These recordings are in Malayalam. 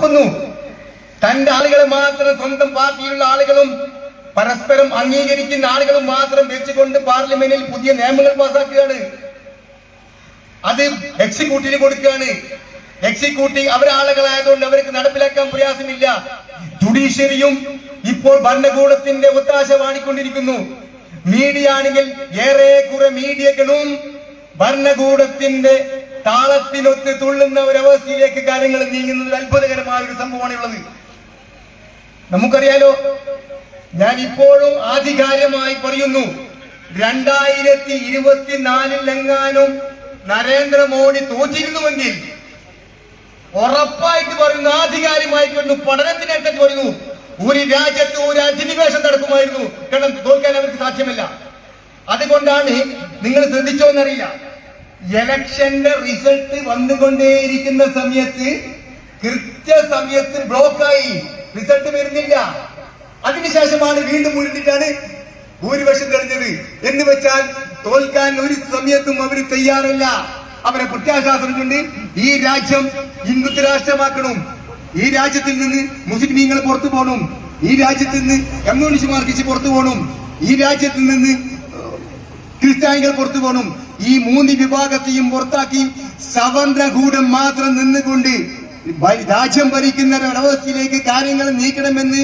നോക്കുന്നു. തന്റെ ആളുകളെ മാത്രം, സ്വന്തം പാർട്ടിയിലുള്ള ആളുകളും പരസ്പരം അംഗീകരിക്കുന്ന ആളുകളും മാത്രം വെച്ചുകൊണ്ട് പാർലമെന്റിൽ പുതിയ നിയമങ്ങൾ പാസാക്കുകയാണ്. അത് എക്സിക്യൂട്ടീവിന് കൊടുക്കുകയാണ്. എക്സിക്യൂട്ടീവ് അവരാളുകളായതുകൊണ്ട് അവർക്ക് നടപ്പിലാക്കാൻ പ്രയാസമില്ല. ജുഡീഷ്യറിയും ഇപ്പോൾ ഭരണകൂടത്തിന്റെ ഒത്താശ വാണിക്കൊണ്ടിരിക്കുന്നു. മീഡിയ ആണെങ്കിൽ ഏറെക്കുറെ മീഡിയകളും ഭരണകൂടത്തിന്റെ താളത്തിനൊത്ത് തുള്ളുന്ന ഒരവസ്ഥയിലേക്ക് കാര്യങ്ങൾ നീങ്ങുന്നത് അത്ഭുതകരമായ ഒരു സംഭവമാണ് ഉള്ളത്. നമുക്കറിയാലോ, ഞാൻ ഇപ്പോഴും ആധികാരികമായി പറയുന്നു, 2024 നരേന്ദ്രമോദി തോറ്റിരുന്നുവെങ്കിൽ ഉറപ്പായിട്ട് പറയുന്നു, ആധികാരികമായിട്ട് പഠനത്തിനനുസരിച്ച് പറയുന്നു, ഒരു രാജ്യത്ത് ഒരു അധിനിവേശം നടക്കുമായിരുന്നു. കാരണം തോൽക്കാൻ അവർക്ക് സാധ്യമല്ല. അതുകൊണ്ടാണ്, നിങ്ങൾ ശ്രദ്ധിച്ചോന്നറിയില്ല, ഇലക്ഷന്റെ റിസൾട്ട് വന്നുകൊണ്ടേയിരിക്കുന്ന സമയത്ത് കൃത്യസമയത്ത് ബ്ലോക്കായി, റിസൾട്ട് വരുന്നില്ല. അതിനുശേഷമാണ് വീണ്ടും മുന്നിട്ടാണ് ഭൂരിപക്ഷം തെളിഞ്ഞത്. എന്ന് വെച്ചാൽ തോൽക്കാൻ ഒരു സമയത്തും അവർ തയ്യാറല്ല. അവരെ പ്രത്യാശാസ്ത്രം കൊണ്ട് ഈ രാജ്യം ഹിന്ദുത്വ രാഷ്ട്രമാക്കണം, ഈ രാജ്യത്തിൽ നിന്ന് മുസ്ലിമീങ്ങൾ പുറത്തു പോകണം, ഈ രാജ്യത്തിൽ നിന്ന് കമ്മ്യൂണിസ്റ്റ് മാർക്സിസ്റ്റ് പുറത്തു പോകണം, ഈ രാജ്യത്തിൽ നിന്ന് ക്രിസ്ത്യാനികൾ പുറത്തു പോകണം. ഈ 3 വിഭാഗത്തെയും പുറത്താക്കി സവർണകൂടം മാത്രം നിന്നുകൊണ്ട് രാജ്യം ഭരിക്കുന്ന ഒരവസ്ഥയിലേക്ക് കാര്യങ്ങൾ നീക്കണമെന്ന്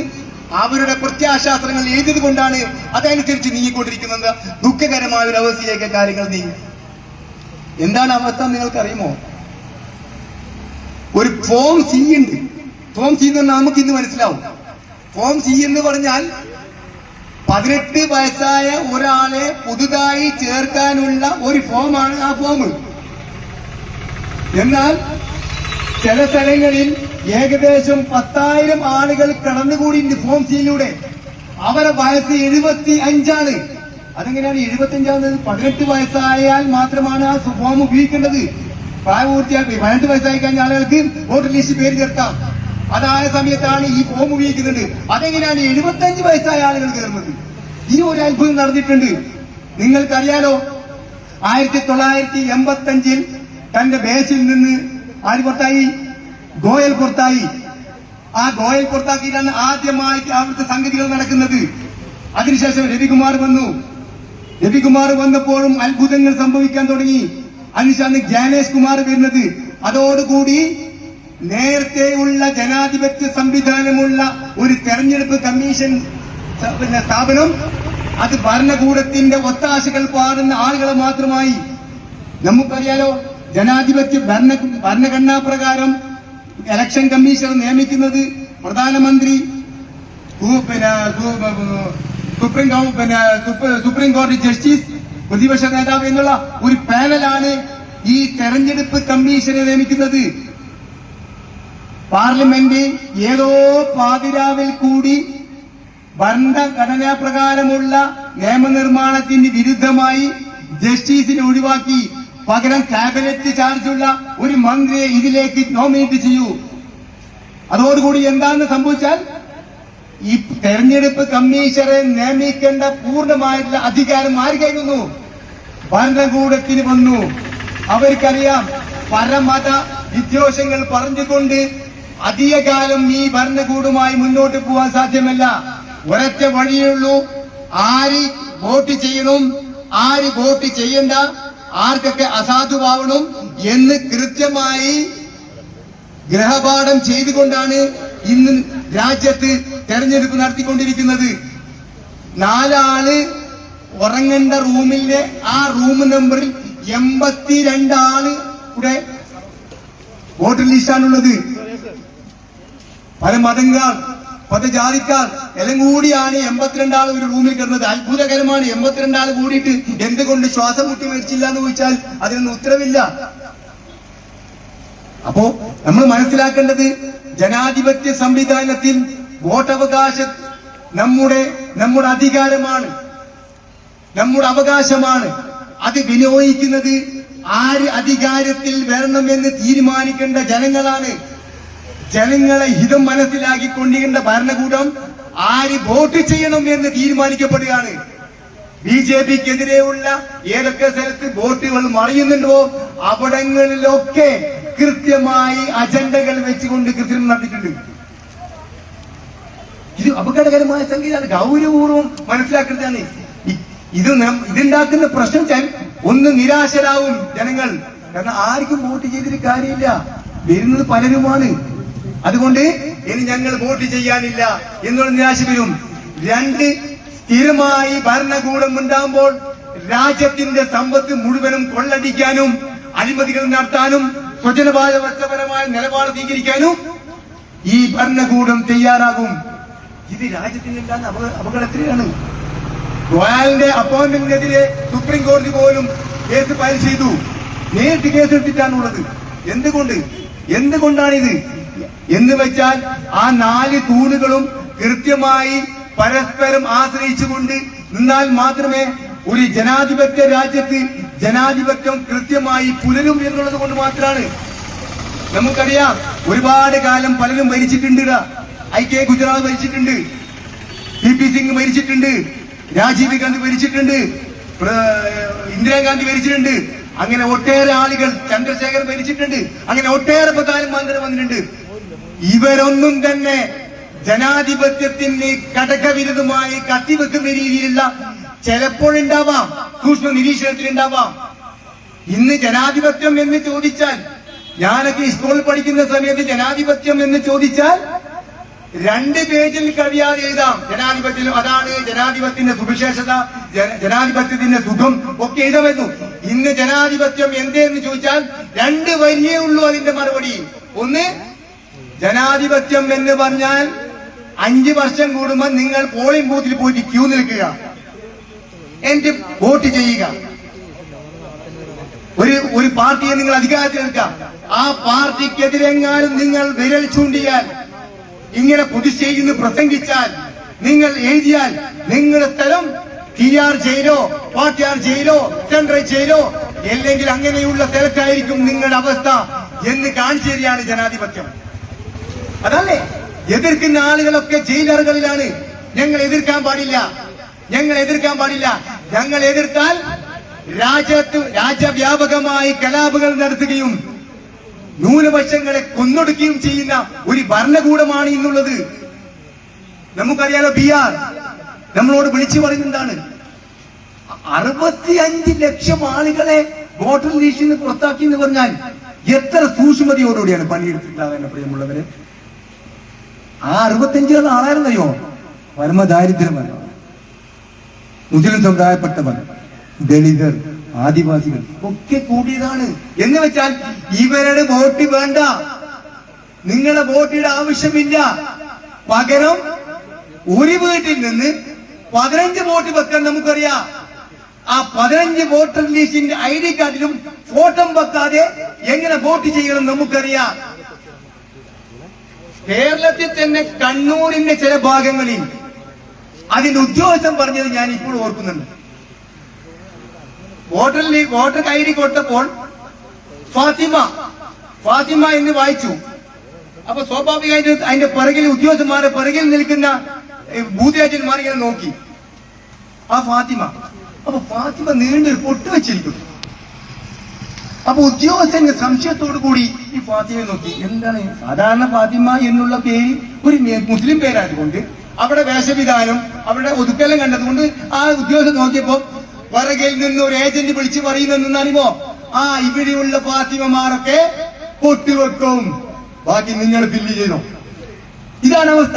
അവരുടെ പ്രത്യാശാസ്ത്രങ്ങൾ എഴുതിയത് കൊണ്ടാണ് അതനുസരിച്ച് നീങ്ങിക്കൊണ്ടിരിക്കുന്നത്. ദുഃഖകരമായ ഒരു അവസ്ഥയിലേക്ക് കാര്യങ്ങൾ നീങ്ങി. എന്താണ് അവസ്ഥ നിങ്ങൾക്കറിയുമോ? ഒരു ഫോം സി ഉണ്ട്. ഫോം സി എന്ന് പറഞ്ഞാൽ നമുക്ക് ഇന്ന് മനസ്സിലാവും. ഫോം സി എന്ന് പറഞ്ഞാൽ 18 വയസ്സായ ഒരാളെ പുതുതായി ചേർക്കാനുള്ള ഒരു ഫോമാണ് ആ ഫോം. എന്നാൽ ചില സ്ഥലങ്ങളിൽ ഏകദേശം 10,000 ആളുകൾ കടന്നുകൂടിയിട്ടുണ്ട് ഫോം സിയിലൂടെ. അവരെ വയസ്സ് 75. അതെങ്ങനെയാണ് 75? 18 വയസ്സായാൽ മാത്രമാണ് ആ ഫോം ഉപയോഗിക്കേണ്ടത്. പ്രായപൂർത്തിയാക്കി 18 വയസ്സായി കഴിഞ്ഞ ആളുകൾക്ക് വോട്ടർ ലിസ്റ്റ് പേര് ചേർക്കാം. അതായ സമയത്താണ് ഈ ഫോം ഉപയോഗിക്കുന്നത്. അതെങ്ങനെയാണ് 75 വയസ്സായ ആളുകൾ കയറുന്നത്? ഈ ഒരു അത്ഭുതം നടന്നിട്ടുണ്ട്. നിങ്ങൾക്കറിയാലോ, 1985 തന്റെ ബേസിൽ നിന്ന് ആര് പുറത്തായി? ഗോയൽ പുറത്തായി. ആ ഗോയൽ പുറത്താക്കിയിട്ടാണ് ആദ്യമായിട്ട് അവിടുത്തെ സംഗതികൾ നടക്കുന്നത്. അതിനുശേഷം രവികുമാർ വന്നു. രവികുമാർ വന്നപ്പോഴും അത്ഭുതങ്ങൾ സംഭവിക്കാൻ തുടങ്ങി. അതിനുശേഷം ജ്ഞാനേഷ് കുമാർ വരുന്നത്. അതോടുകൂടി നേരത്തെയുള്ള ജനാധിപത്യ സംവിധാനമുള്ള ഒരു തെരഞ്ഞെടുപ്പ് കമ്മീഷൻ സ്ഥാപനം അത് ഭരണകൂടത്തിന്റെ ഒത്താശകൾ പാടുന്ന ആളുകൾ മാത്രമായി. നമുക്കറിയാലോ, ജനാധിപത്യ ഭരണഘടനാ പ്രകാരം ഇലക്ഷൻ കമ്മീഷണർ നിയമിക്കുന്നത് പ്രധാനമന്ത്രി, സുപ്രീം കോടതി ജസ്റ്റിസ്, പ്രതിപക്ഷ നേതാവ് എന്നുള്ള ഒരു പാനലാണ് ഈ തെരഞ്ഞെടുപ്പ് കമ്മീഷനെ നിയമിക്കുന്നത്. പാർലമെന്റ് ഏതോ പാതിരാവിൽ കൂടി ഭരണഘടനാ പ്രകാരമുള്ള നിയമനിർമ്മാണത്തിന് വിരുദ്ധമായി ജസ്റ്റിസിനെ ഒഴിവാക്കി പകരം ക്യാബിനറ്റ് ചാർജുള്ള ഒരു മന്ത്രിയെ ഇതിലേക്ക് നോമിനേറ്റ് ചെയ്യൂ. അതോടുകൂടി എന്താണെന്ന് സംഭവിച്ചാൽ ഈ തെരഞ്ഞെടുപ്പ് കമ്മീഷണറെ നിയമിക്കേണ്ട പൂർണ്ണമായിട്ടുള്ള അധികാരം ആര് കൈവന്നു? ഭരണകൂടത്തിന് വന്നു. അവർക്കറിയാം, പരമത വിദ്വേഷങ്ങൾ പറഞ്ഞുകൊണ്ട് അധികകാലം ഈ ഭരണകൂടവുമായി മുന്നോട്ട് പോകാൻ സാധ്യമല്ല. ഒരൊറ്റ വഴിയുള്ളൂ, ആര് വോട്ട് ചെയ്യണം, ആര് വോട്ട് ചെയ്യണ്ട, ആർക്കൊക്കെ അസാധുവാവണം എന്ന് കൃത്യമായി ഗ്രഹപാഠം ചെയ്തുകൊണ്ടാണ് ഇന്ന് രാജ്യത്ത് തെരഞ്ഞെടുപ്പ് നടത്തിക്കൊണ്ടിരിക്കുന്നത്. 4 ആള് ഉറങ്ങേണ്ട റൂമിലെ ആ റൂം നമ്പറിൽ 82 ആള് കൂടെ വോട്ടർ ലിസ്റ്റാണുള്ളത്. പല മതങ്ങൾ, പല ജാതിക്കാർ എല്ലാം കൂടിയാണ് 82 ആൾ ഒരു റൂമിൽ കിടന്നത്. അത്ഭുതകരമാണ്. 82 ആൾ കൂടിയിട്ട് എന്തുകൊണ്ട് ശ്വാസം മുട്ടി മരിച്ചില്ല എന്ന് ചോദിച്ചാൽ അതിനൊന്നും ഉത്തരവില്ല. അപ്പോ നമ്മൾ മനസ്സിലാക്കേണ്ടത്, ജനാധിപത്യ സംവിധാനത്തിൽ വോട്ടവകാശം നമ്മുടെ അധികാരമാണ്, നമ്മുടെ അവകാശമാണ്. അത് വിനിയോഗിക്കുന്നത് ആര് അധികാരത്തിൽ വരണമെന്ന് തീരുമാനിക്കേണ്ട ജനങ്ങളാണ്. ജനങ്ങളെ ഹിതം മനസ്സിലാക്കിക്കൊണ്ടിരുന്ന ഭരണകൂടം ആര് വോട്ട് ചെയ്യണം എന്ന് തീരുമാനിക്കപ്പെടുകയാണ്. BJPക്കെതിരെയുള്ള ഏതൊക്കെ സ്ഥലത്ത് വോട്ടുകൾ മറിയുന്നുണ്ടോ അവിടങ്ങളിലൊക്കെ കൃത്യമായി അജണ്ടകൾ വെച്ചുകൊണ്ട് കൃത്രിമം നടത്തിയിട്ടുണ്ട്. ഇത് അപകടകരമായ സംഗീതമാണ്. ഗൗരവപൂർവ്വം മനസ്സിലാക്കുന്നതാണ്. ഇതുണ്ടാക്കുന്ന പ്രശ്നം വെച്ചാൽ ഒന്ന് നിരാശരാവും ജനങ്ങൾ. കാരണം ആർക്കും വോട്ട് ചെയ്തിട്ട് കാര്യമില്ല, വരുന്നത് പലരുമാണ്. അതുകൊണ്ട് ഇനി ഞങ്ങൾ വോട്ട് ചെയ്യാനില്ല എന്നുള്ള നിരാശ വരും. രണ്ട്, സ്ഥിരമായി ഭരണകൂടം ഉണ്ടാകുമ്പോൾ രാജ്യത്തിന്റെ സമ്പത്ത് മുഴുവനും കൊള്ളടിക്കാനും അഴിമതികൾ നടത്താനും സ്വജനപരമായ നിലപാട് സ്വീകരിക്കാനും ഈ ഭരണകൂടം തയ്യാറാകും. ഇത് രാജ്യത്തിനുണ്ടാകുന്ന അപകടത്തിലാണ്. റോയാലിന്റെ അപ്പോയിന്റ്മെന്റിനെതിരെ സുപ്രീം കോടതി പോലും കേസ് ഫയൽ ചെയ്തു. നേരിട്ട് കേസെടുത്തിട്ടാണുള്ളത്. എന്തുകൊണ്ടാണിത് എന്ന് വെച്ചാൽ ആ 4 തൂണുകളും കൃത്യമായി പരസ്പരം ആശ്രയിച്ചുകൊണ്ട് നിന്നാൽ മാത്രമേ ഒരു ജനാധിപത്യ രാജ്യത്ത് ജനാധിപത്യം കൃത്യമായി പുലരും എന്നുള്ളത് കൊണ്ട് മാത്രമാണ്. നമുക്കറിയാം, ഒരുപാട് കാലം പലരും ഭരിച്ചിട്ടുണ്ട്. IK Gujarat ഭരിച്ചിട്ടുണ്ട്, CP Singh ഭരിച്ചിട്ടുണ്ട്, Rajeev Gandhi ഭരിച്ചിട്ടുണ്ട്, Indira Gandhi ഭരിച്ചിട്ടുണ്ട്. അങ്ങനെ ഒട്ടേറെ ആളുകൾ, ചന്ദ്രശേഖർ ഭരിച്ചിട്ടുണ്ട്. അങ്ങനെ ഒട്ടേറെ പ്രധാനമന്ത്രി വന്നിട്ടുണ്ട്. ഇവരൊന്നും തന്നെ ജനാധിപത്യത്തിന് ഘടകവിരുദ്ധമായി കത്തിവെക്കുന്ന രീതിയിലുള്ള ചിലപ്പോഴുണ്ടാവാം, സൂക്ഷ്മ നിരീക്ഷണത്തിലുണ്ടാവാം. ഇന്ന് ജനാധിപത്യം എന്ന് ചോദിച്ചാൽ, ഞാനൊക്കെ സ്കൂളിൽ പഠിക്കുന്ന സമയത്ത് ജനാധിപത്യം എന്ന് ചോദിച്ചാൽ 2 പേജിൽ കഴിയാതെ എഴുതാം. ജനാധിപത്യം അതാണ്, ജനാധിപത്യത്തിന്റെ സുവിശേഷത, ജനാധിപത്യത്തിന്റെ സുഖം ഒക്കെ എഴുതാമെന്നു. ഇന്ന് ജനാധിപത്യം എന്തെന്ന് ചോദിച്ചാൽ 2 വരിയേ ഉള്ളൂ അതിന്റെ മറുപടി. ഒന്ന്, ജനാധിപത്യം എന്ന് പറഞ്ഞാൽ 5 വർഷം കൂടുമ്പോൾ നിങ്ങൾ പോളിംഗ് ബൂത്തിൽ പോയിട്ട് ക്യൂ നിൽക്കുക, എന്നിട്ട് വോട്ട് ചെയ്യുക. ഒരു പാർട്ടിയെ നിങ്ങൾ അധികാരത്തിൽ എടുക്കാം, ആ പാർട്ടിക്കെതിരെങ്ങാനും നിങ്ങൾ വിരൽ ചൂണ്ടിയാൽ, ഇങ്ങനെ പൊതുസ്റ്റേജിൽ നിന്ന് പ്രസംഗിച്ചാൽ, നിങ്ങൾ എഴുതിയാൽ, നിങ്ങളുടെ സ്ഥലം TR ജയിലോ പാർട്ടിയാർ ജയിലോ സെൻട്രൽ ജയിലോ അല്ലെങ്കിൽ അങ്ങനെയുള്ള സ്ഥലത്തായിരിക്കും നിങ്ങളുടെ അവസ്ഥ എന്ന് കാണിച്ചു തരികയാണ് ജനാധിപത്യം. അതല്ലേ? എതിർക്കുന്ന ആളുകളൊക്കെ ജയിലറുകളിലാണ്. ഞങ്ങൾ എതിർക്കാൻ പാടില്ല. ഞങ്ങൾ എതിർത്താൽ രാജ്യവ്യാപകമായി കലാപങ്ങൾ നടത്തുകയും ന്യൂനപക്ഷങ്ങളെ കൊന്നൊടുക്കുകയും ചെയ്യുന്ന ഒരു ഭരണകൂടമാണ് ഇന്നുള്ളത്. നമുക്കറിയാലോ, PR നമ്മളോട് വിളിച്ചു പറയുന്നതാണ് 65 ലക്ഷം ആളുകളെ വോട്ടർ ലിസ്റ്റിൽ നിന്ന് പുറത്താക്കി എന്ന് പറഞ്ഞാൽ എത്ര സൂക്ഷ്മതയോടുകൂടിയാണ് പണിയെടുത്തിട്ടുണ്ടാകാൻ പ്രിയമുള്ളവരെ. ആ 65 ആളായിരുന്നയോ പരമദാരിദ്ര്യമാണ്. മുസ്ലിം സമുദായപ്പെട്ടവർ, ദളിതർ, ആദിവാസികൾ ഒക്കെ കൂടിയതാണ്. എന്ന് വെച്ചാൽ ഇവരുടെ വോട്ട് വേണ്ട, നിങ്ങളുടെ വോട്ടിയുടെ ആവശ്യമില്ല. പകരം ഒരു വീട്ടിൽ നിന്ന് 15 വോട്ട് വെക്കാൻ നമുക്കറിയാം. ആ 15 വോട്ടർ ലിസ്റ്റിന്റെ ID കാർഡിലും ഫോട്ടോ വെക്കാതെ എങ്ങനെ വോട്ട് ചെയ്യണം നമുക്കറിയാം. കേരളത്തിൽ തന്നെ കണ്ണൂരിന്റെ ചില ഭാഗങ്ങളിൽ അതിന്റെ ഉദ്യോഗസ്ഥൻ പറഞ്ഞത് ഞാൻ ഇപ്പോൾ ഓർക്കുന്നുണ്ട്. വോട്ടർ ID കൊടുത്തപ്പോൾ ഫാത്തിമ എന്ന് വായിച്ചു. അപ്പൊ സ്വാഭാവികമായിട്ട് അതിന്റെ പിറകിൽ ഉദ്യോഗസ്ഥന്മാരെ പിറകിൽ നിൽക്കുന്ന ബൂത്ത് ഏജന്റുമാർ ഇങ്ങനെ നോക്കി ആ ഫാത്തിമ നീണ്ടൊരു പൊട്ട് വെച്ചിരിക്കുന്നു. അപ്പൊ ഉദ്യോഗസ്ഥന്റെ സംശയത്തോടു കൂടി ഈ ഫാത്തിമയെ നോക്കി. എന്താണ്? സാധാരണ ഫാത്തിമ എന്നുള്ള പേര് ഒരു മുസ്ലിം പേരായതുകൊണ്ട് അവിടെ വേഷവിധാനം, അവിടെ ഒതുക്കെല്ലാം കണ്ടതുകൊണ്ട് ആ ഉദ്യോഗസ്ഥൻ നോക്കിയപ്പോ പിറകിൽ നിന്ന് ഒരു ഏജന്റ് വിളിച്ചു പറയുന്നറിയുമോ? ഇവിടെയുള്ള ഫാത്തിമമാരൊക്കെ പൊട്ടുവെക്കും, ബാക്കി നിങ്ങൾ ഫില്ല് ചെയ്തോ. ഇതാണ് അവസ്ഥ.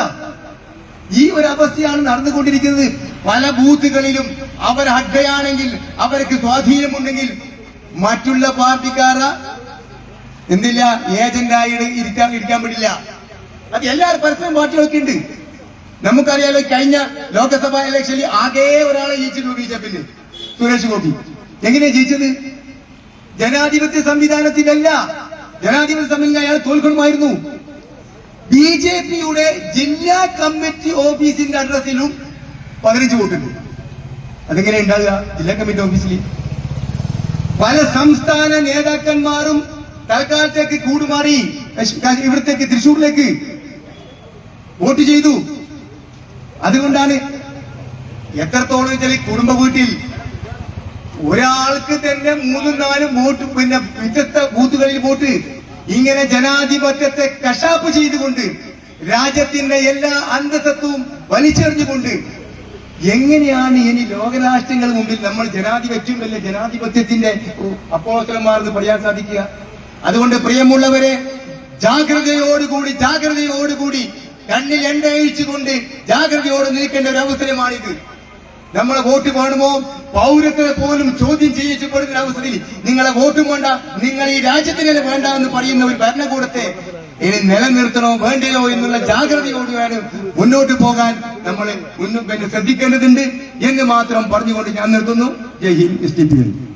ഈ ഒരു അവസ്ഥയാണ് നടന്നുകൊണ്ടിരിക്കുന്നത്. പല ബൂത്തുകളിലും അവർ അഡ്ഡയാണെങ്കിൽ, അവർക്ക് സ്വാധീനമുണ്ടെങ്കിൽ മറ്റുള്ള പാർട്ടിക്കാര എന്തില്ല, ഏജന്റായി ഇരിക്കാൻ പറ്റില്ല. അത് എല്ലാവരും പരസ്പരം പാർട്ടികളൊക്കെ ഉണ്ട്. നമുക്കറിയാലോ, കഴിഞ്ഞ ലോക്സഭാ ഇലക്ഷനിൽ ആകെ ഒരാളെ ജയിച്ചിട്ടുള്ളൂ BJP-യിൽ, സുരേഷ് ഗോപി. എങ്ങനെയാ ജയിച്ചത്? ജനാധിപത്യ സംവിധാനത്തിലല്ല. ജനാധിപത്യ സംവിധാനം അയാൾ തോൽക്കണമായിരുന്നു. BJP-യുടെ ജില്ലാ കമ്മിറ്റി ഓഫീസിന്റെ അഡ്രസ്സിലും 15 വോട്ടുണ്ട്. അതെങ്ങനെ ഉണ്ടാകുക? ജില്ലാ കമ്മിറ്റി ഓഫീസിൽ പല സംസ്ഥാന നേതാക്കന്മാരും തൽക്കാലത്തേക്ക് കൂടുമാറി ഇവിടത്തേക്ക് തൃശ്ശൂരിലേക്ക് വോട്ട് ചെയ്തു. അതുകൊണ്ടാണ് എത്രത്തോളം വെച്ചാൽ കുടുംബ വീട്ടിൽ ഒരാൾക്ക് തന്നെ 3-4 വോട്ട്, പിന്നെ വ്യത്യസ്ത ബൂത്തുകളിൽ വോട്ട്. ഇങ്ങനെ ജനാധിപത്യത്തെ കശാപ്പ് ചെയ്തുകൊണ്ട് രാജ്യത്തിന്റെ എല്ലാ അന്തസ്സത്വവും വലിച്ചെറിഞ്ഞുകൊണ്ട് എങ്ങനെയാണ് ഇനി ലോകരാഷ്ട്രങ്ങൾ മുമ്പിൽ നമ്മൾ ജനാധിപത്യത്തിന്റെ അപ്പോസ്തലന്മാർ എന്ന് പറയാൻ സാധിക്കുക? അതുകൊണ്ട് പ്രിയമുള്ളവരെ, ജാഗ്രതയോടുകൂടി കണ്ണിൽ എണ്ണ ഒഴിച്ചുകൊണ്ട് ജാഗ്രതയോടെ നിൽക്കേണ്ട ഒരു അവസരമാണിത്. നമ്മളെ വോട്ട് വേണമോ, പൗരത്വത്തെ പോലും ചോദ്യം ചെയ്യപ്പെടുന്ന അവസരത്തിൽ നിങ്ങളെ വോട്ടും വേണ്ട, നിങ്ങൾ ഈ രാജ്യത്തിന് വേണ്ട എന്ന് പറയുന്ന ഒരു ഭരണകൂടത്തെ ഇനി നിലനിർത്തണോ വേണ്ടയോ എന്നുള്ള ജാഗ്രതയോടെയാണ് മുന്നോട്ട് പോകാൻ നമ്മൾ ശ്രദ്ധിക്കേണ്ടതുണ്ട് എന്ന് മാത്രം പറഞ്ഞുകൊണ്ട് ഞാൻ നിർത്തുന്നു. ജയ് ഹിന്ദ്.